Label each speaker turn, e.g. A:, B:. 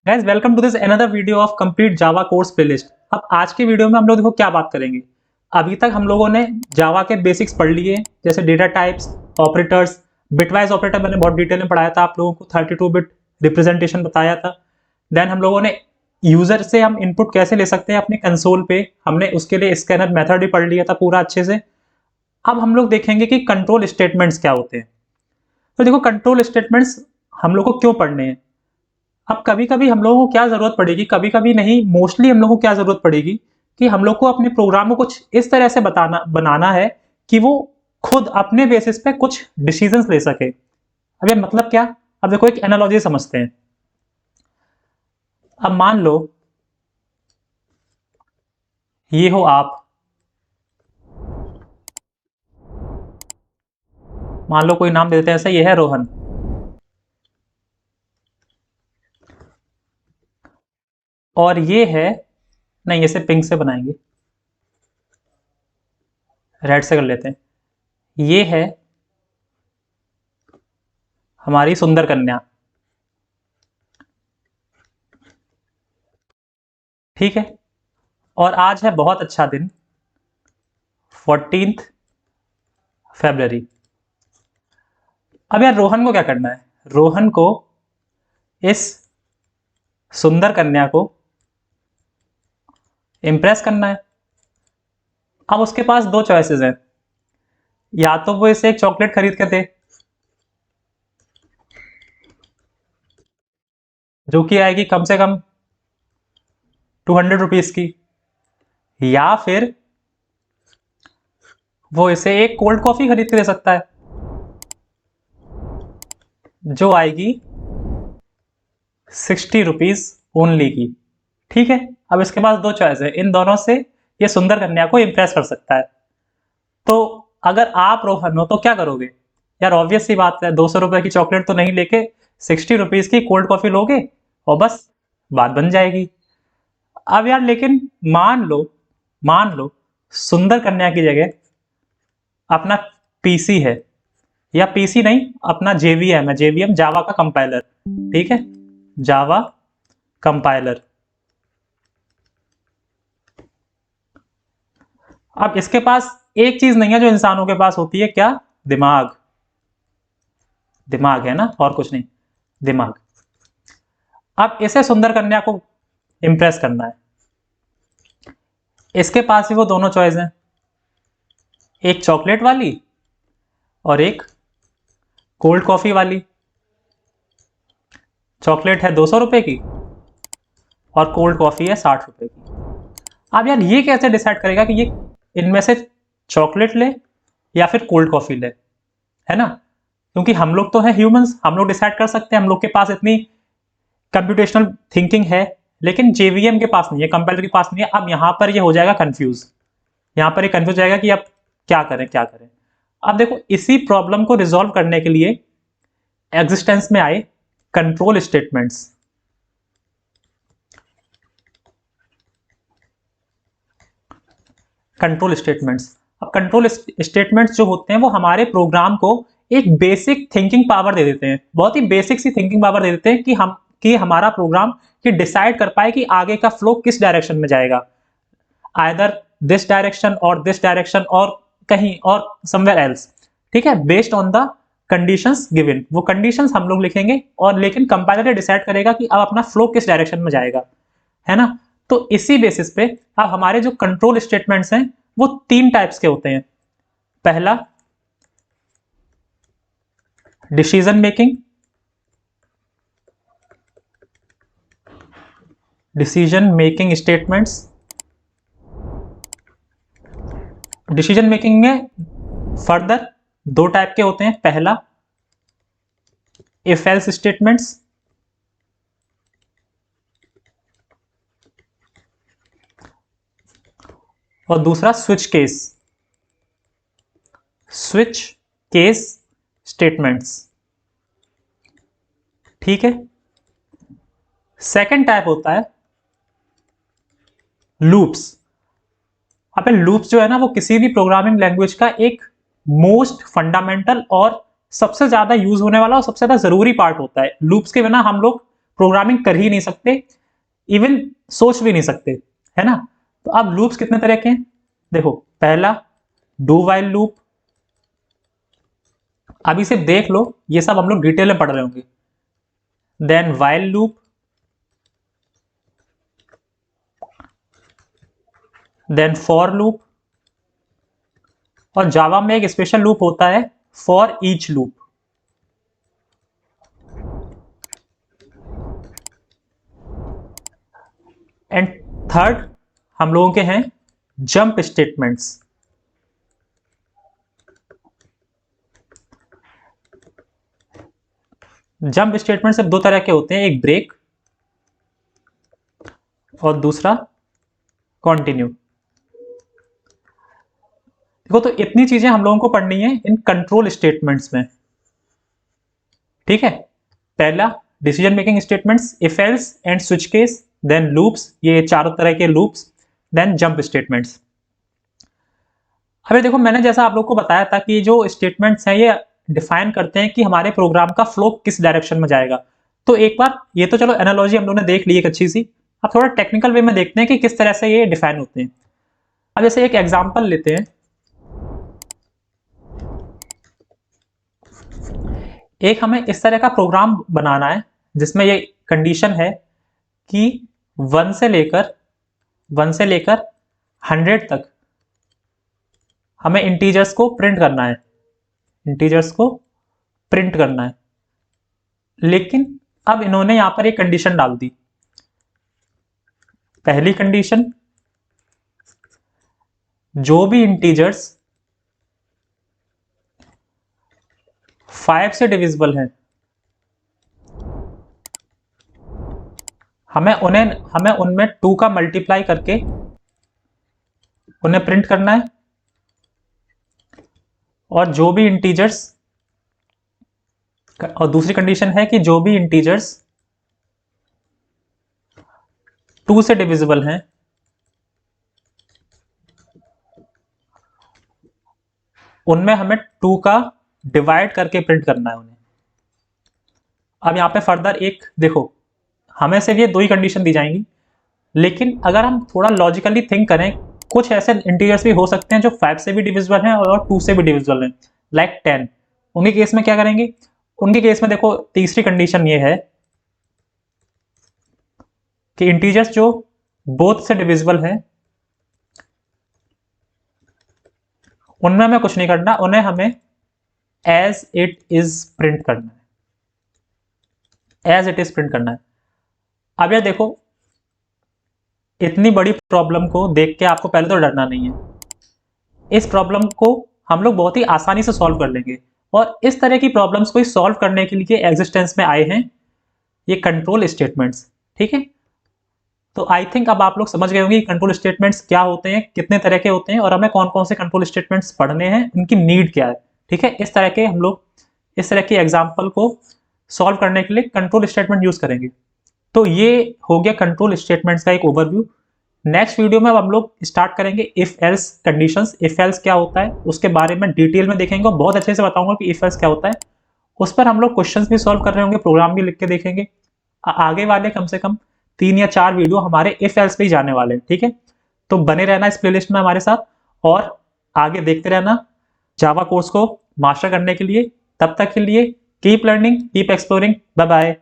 A: Guys welcome to this another video of complete Java course playlist. अब आज की video में हम लोग देखो क्या बात करेंगे। अभी तक हम लोगों ने जावा के बेसिक्स पढ़ लिए, जैसे data types, operators, bitwise operator मैंने बहुत डिटेल में पढ़ाया था आप लोगों को, 32 बिट रिप्रेजेंटेशन बताया था। देन हम लोगों ने यूजर से हम इनपुट कैसे ले सकते हैं अपने कंसोल पे, हमने उसके लिए स्कैनर मेथड भी पढ़ लिया था पूरा अच्छे से। अब हम लोग देखेंगे कि कंट्रोल स्टेटमेंट्स क्या होते हैं। तो देखो कंट्रोल स्टेटमेंट्स हम लोग को क्यों पढ़ने हैं। अब कभी-कभी हम लोगों को क्या ज़रूरत पड़ेगी, कभी-कभी नहीं, मोस्टली हम लोगों को क्या ज़रूरत पड़ेगी कि हम लोग को अपने प्रोग्राम को कुछ इस तरह से बनाना है कि वो खुद अपने बेसिस पे कुछ डिसीजंस ले सके। अब ये मतलब क्या? अब देखो एक एनालॉजी समझते हैं। अब मान लो ये हो आप, मान लो कोई नाम दे देते हैं, ऐसे ये है रोहन, और ये है, नहीं इसे पिंक से बनाएंगे, रेड से कर लेते हैं। ये है हमारी सुंदर कन्या, ठीक है। और आज है बहुत अच्छा दिन, 14th February। अब यार रोहन को क्या करना है? रोहन को इस सुंदर कन्या को इम्प्रेस करना है। अब उसके पास दो चॉइसेस हैं, या तो वो इसे एक चॉकलेट खरीद कर दे जो कि आएगी कम से कम 200 रुपीज की, या फिर वो इसे एक कोल्ड कॉफी खरीद के दे सकता है जो आएगी 60 रुपीज ओनली की, ठीक है। अब इसके पास दो चॉइस है, इन दोनों से ये सुंदर कन्या को इम्प्रेस कर सकता है। तो अगर आप रोहन हो तो क्या करोगे? यार ऑब्वियस सी बात है, 200 रुपए की चॉकलेट तो नहीं लेके 60 रुपीज की कोल्ड कॉफी लोगे और बस बात बन जाएगी। अब यार लेकिन मान लो सुंदर कन्या की जगह अपना पीसी है, या पीसी नहीं, अपना जेवीएम है, जेवीएम जावा का कंपाइलर, ठीक है, जावा कंपाइलर। अब इसके पास एक चीज नहीं है जो इंसानों के पास होती है, क्या? दिमाग। दिमाग है ना, और कुछ नहीं, दिमाग। अब इसे सुंदर कन्या को इंप्रेस करना है, इसके पास भी वो दोनों चॉइस हैं, एक चॉकलेट वाली और एक कोल्ड कॉफी वाली। चॉकलेट है 200 रुपए की और कोल्ड कॉफी है 60 रुपए की। अब यार ये कैसे डिसाइड करेगा कि ये इनमें से चॉकलेट ले या फिर कोल्ड कॉफी ले, है ना? क्योंकि हम लोग तो हैं ह्यूमंस, हम लोग डिसाइड कर सकते हैं, हम लोग के पास इतनी कंप्यूटेशनल थिंकिंग है, लेकिन जेवीएम के पास नहीं है, कंपाइलर के पास नहीं है। अब यहाँ पर ये हो जाएगा कंफ्यूज, यहाँ पर ये कंफ्यूज हो जाएगा कि अब क्या करें क्या करें। अब देखो इसी प्रॉब्लम को रिजॉल्व करने के लिए एग्जिस्टेंस में आए कंट्रोल स्टेटमेंट्स। कंट्रोल स्टेटमेंट्स, अब कंट्रोल स्टेटमेंट्स जो होते हैं वो हमारे प्रोग्राम को एक बेसिक थिंकिंग पावर दे देते हैं, बहुत ही बेसिक सी थिंकिंग पावर दे देते हैं कि हमारा प्रोग्राम ये डिसाइड कर पाए कि आगे का फ्लो किस डायरेक्शन में जाएगा, आइदर दिस डायरेक्शन और दिस डायरेक्शन और कहीं और समवेयर एल्स, ठीक है, based on the conditions given. वो कंडीशंस हम लोग लिखेंगे और लेकिन कंपाइलर डिसाइड करेगा कि अब अपना फ्लो किस डायरेक्शन में जाएगा, है ना? तो इसी बेसिस पे अब हमारे जो कंट्रोल स्टेटमेंट्स हैं वो तीन टाइप्स के होते हैं। पहला decision making, decision making statements. Decision making में फर्दर दो टाइप के होते हैं। पहला इफ एल्स स्टेटमेंट्स, और दूसरा स्विच केस स्टेटमेंट्स, ठीक है। सेकंड टाइप होता है लूप्स। अब लूप्स जो है ना वो किसी भी प्रोग्रामिंग लैंग्वेज का एक मोस्ट फंडामेंटल और सबसे ज्यादा यूज होने वाला और सबसे ज्यादा जरूरी पार्ट होता है। लूप्स के बिना हम लोग प्रोग्रामिंग कर ही नहीं सकते, इवन सोच भी नहीं सकते, है ना। तो अब लूप्स कितने तरह के हैं, देखो पहला डू वाइल लूप, अभी सिर्फ देख लो, ये सब हम लोग डिटेल में पढ़ रहे होंगे। Then while loop, then for loop, और जावा में एक स्पेशल लूप होता है for each loop. And third हम लोगों के हैं जंप स्टेटमेंट्स। जंप स्टेटमेंट सिर्फ दो तरह के होते हैं, एक ब्रेक और दूसरा कंटिन्यू। देखो तो इतनी चीजें हम लोगों को पढ़नी है इन कंट्रोल स्टेटमेंट्स में, ठीक है। पहला decision making statements, if else and switch case, then loops, ये चारों तरह के लूप्स, देन जंप स्टेटमेंट्स। अभी देखो मैंने जैसा आप लोग को बताया था कि जो स्टेटमेंट्स हैं ये डिफाइन करते हैं कि हमारे प्रोग्राम का फ्लो किस डायरेक्शन में जाएगा। तो एक बार ये तो चलो एनालॉजी हम लोगों ने देख ली एक अच्छी सी, अब थोड़ा टेक्निकल वे में देखते हैं कि किस तरह से ये डिफाइन होते हैं। अब जैसे एक एग्जांपल लेते हैं, एक हमें इस तरह का प्रोग्राम बनाना है जिसमें ये कंडीशन है कि 1 से लेकर 100 तक हमें इंटीजर्स को प्रिंट करना है, इंटीजर्स को प्रिंट करना है। लेकिन अब इन्होंने यहां पर एक कंडीशन डाल दी। पहली कंडीशन, जो भी इंटीजर्स 5 से डिविजिबल हैं हमें उनमें 2 का मल्टीप्लाई करके उन्हें प्रिंट करना है, और जो भी इंटीजर्स, और दूसरी कंडीशन है कि जो भी इंटीजर्स 2 से डिविजिबल हैं उनमें हमें 2 का डिवाइड करके प्रिंट करना है उन्हें। अब यहाँ पे फर्दर एक देखो, हमें सिर्फ ये 2 ही कंडीशन दी जाएंगी, लेकिन अगर हम थोड़ा लॉजिकली थिंक करें, कुछ ऐसे इंटीजर्स भी हो सकते हैं जो 5 से भी डिविजिबल हैं और 2 से भी डिविजिबल हैं, लाइक 10। उनके केस में क्या करेंगे, उनके केस में देखो तीसरी कंडीशन ये है कि इंटीजर्स जो बोथ से डिविजिबल हैं उनमें हमें कुछ नहीं करना, उन्हें हमें एज इट इज प्रिंट करना है, एज इट इज प्रिंट करना है। अब यार देखो, इतनी बड़ी प्रॉब्लम को देख के आपको पहले तो डरना नहीं है। इस प्रॉब्लम को हम लोग बहुत ही आसानी से सॉल्व कर लेंगे, और इस तरह की प्रॉब्लम्स को सॉल्व करने के लिए एग्जिस्टेंस में आए हैं ये कंट्रोल स्टेटमेंट्स, ठीक है। तो आई थिंक अब आप लोग समझ गए होंगे कंट्रोल स्टेटमेंट्स क्या होते हैं, कितने तरह के होते हैं, और हमें कौन कौन से कंट्रोल स्टेटमेंट्स पढ़ने हैं, उनकी नीड क्या है, ठीक है। इस तरह के हम लोग इस तरह के एग्जाम्पल को सॉल्व करने के लिए कंट्रोल स्टेटमेंट यूज करेंगे। तो ये हो गया कंट्रोल स्टेटमेंट्स का एक ओवरव्यू। नेक्स्ट वीडियो में अब हम लोग स्टार्ट करेंगे if else conditions, if else क्या होता है उसके बारे में डिटेल में देखेंगे, और बहुत अच्छे से बताऊंगा कि इफ एल्स क्या होता है। उस पर हम लोग क्वेश्चंस भी सॉल्व कर रहे होंगे, प्रोग्राम भी लिख के देखेंगे। आगे वाले कम से कम 3 या 4 वीडियो हमारे इफ एल्स पे ही जाने वाले हैं, ठीक है। तो बने रहना इस प्लेलिस्ट में हमारे साथ, और आगे देखते रहना जावा कोर्स को मास्टर करने के लिए। तब तक के लिए keep learning, keep exploring, bye bye.